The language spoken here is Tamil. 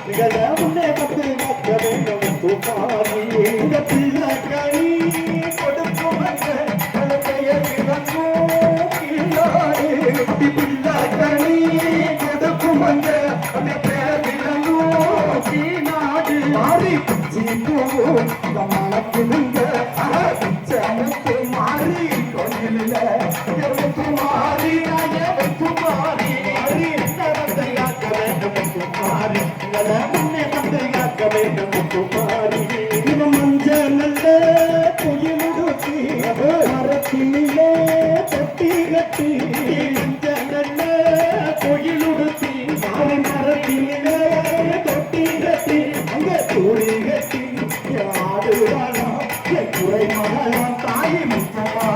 நிகழ முன்னே பத்து காக்க வேண்டும் துப்பாரி இந்த பிள்ளை கனி கொடுக்கும் குழந்தைய இறங்கும் கீழாரே பிள்ளை கனி கொடுக்கும் அந்த பேர் இறங்கும் கீழாடு மாறி பிச்சி போகும் இந்த மனத்திலுங்க பிச்சமுக்கு மாறி கோயிலில் எவ்வளவு மாறி எவ்வளவு மாறி மாறி நடத்தை காக்க வேண்டும் குமாரி முன்னே தந்தை காக்க வேண்டும் குமாரி இவன் மஞ்ச நல்ல புயலுடுத்தி மரத்திலே தொட்டி கட்டி மஞ்ச நல்ல புயலுடுத்தி மரத்திலே தொட்டி கட்டி அங்க தூரி கட்டி ஆடுவானா குறை மகளாம் தாய் முத்தமா